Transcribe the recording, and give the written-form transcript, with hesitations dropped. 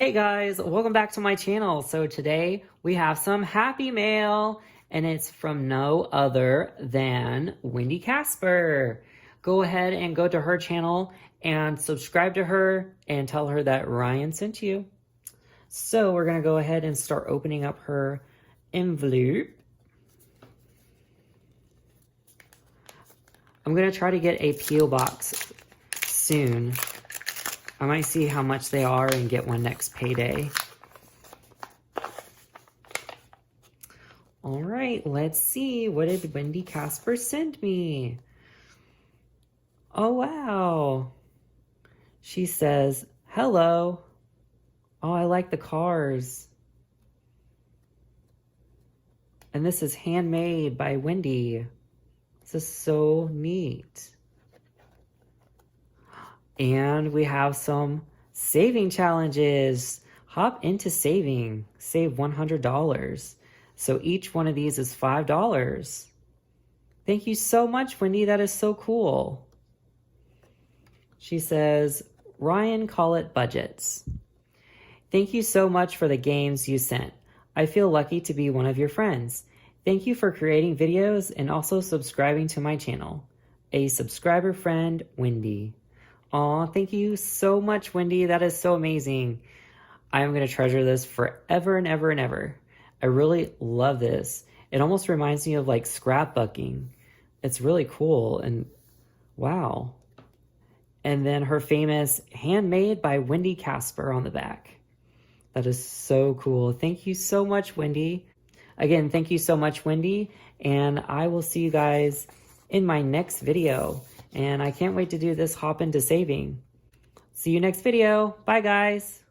Hey guys, welcome back to my channel. So today we have some happy mail and it's from no other than Wendy Casper. Go ahead and go to her channel and subscribe to her and tell her that Ryan sent you. So we're gonna go ahead and start opening up her envelope. I'm gonna try to get a P.O. box soon. I might see how much they are and get one next payday. All right, let's see. What did Wendy Casper send me? Oh, wow. She says, hello. Oh, I like the cars. And this is handmade by Wendy. This is so neat. And we have some saving challenges. Hop into saving. Save $100. So each one of these is $5. Thank you so much, Wendy. That is so cool. She says, Ryan Collet budgets. Thank you so much for the games you sent. I feel lucky to be one of your friends. Thank you for creating videos and also subscribing to my channel. A subscriber friend, Wendy. Aw, thank you so much, Wendy. That is so amazing. I am going to treasure this forever and ever and ever. I really love this. It almost reminds me of like scrapbooking. It's really cool and wow. And then her famous handmade by Wendy Casper on the back. That is so cool. Thank you so much, Wendy. Again, thank you so much, Wendy. And I will see you guys in my next video. And I can't wait to do this hop into saving. See you next video. Bye, guys.